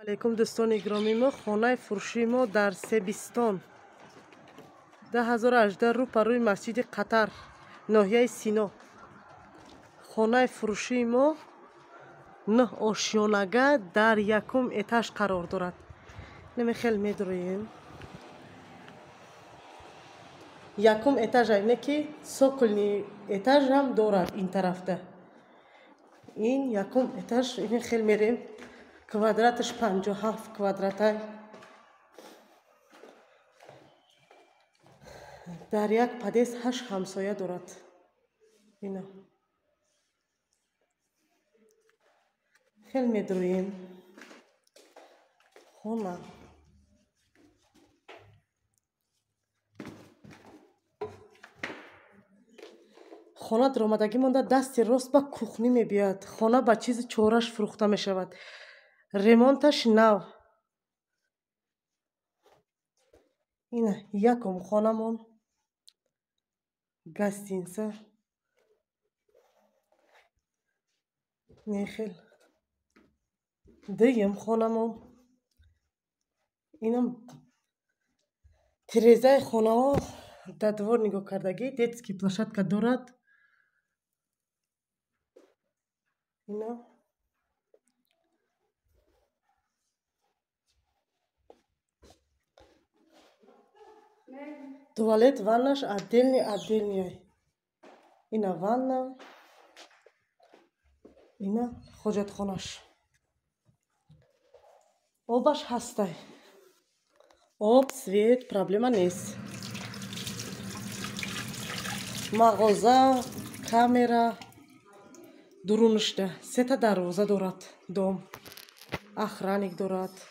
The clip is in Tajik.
علیکم دوستان گرامی ما خانه فروشی ما در سبستان 1018 رو پروی مسجد قطر ناحیه سینا. خانه فروشی ما 9 آشیانگه در یکم етаж قرار دارد. نمی خیلی میدونیم یکم етаж اینه که سوکلنی етаж هم دارد این طرفته. این یکم етаж این خیلی میریم کвадратش 57 کвадратای در یک پدیس 8 همسایه دارد. اینا خیلی میدرویم خونه خانه در آمدگی مانده دست راست به کوخنی میبیاد. خانه با چیز چورش فروخته میشود. ремонташ нав. اینا یکم خانمون گاستینسا نیخل دیگم خانمون اینم تریزای خانه ها در دوار نگاه کردگی детский площадка دارد. اینا туалет ваннаш отдельный. اینا ванна. اینا حاجتخانه‌اش. آبش هسته. آب свет проблема نیست. مغازه камера درونشته 3 تا دروازه دارد. دام охранник دارد.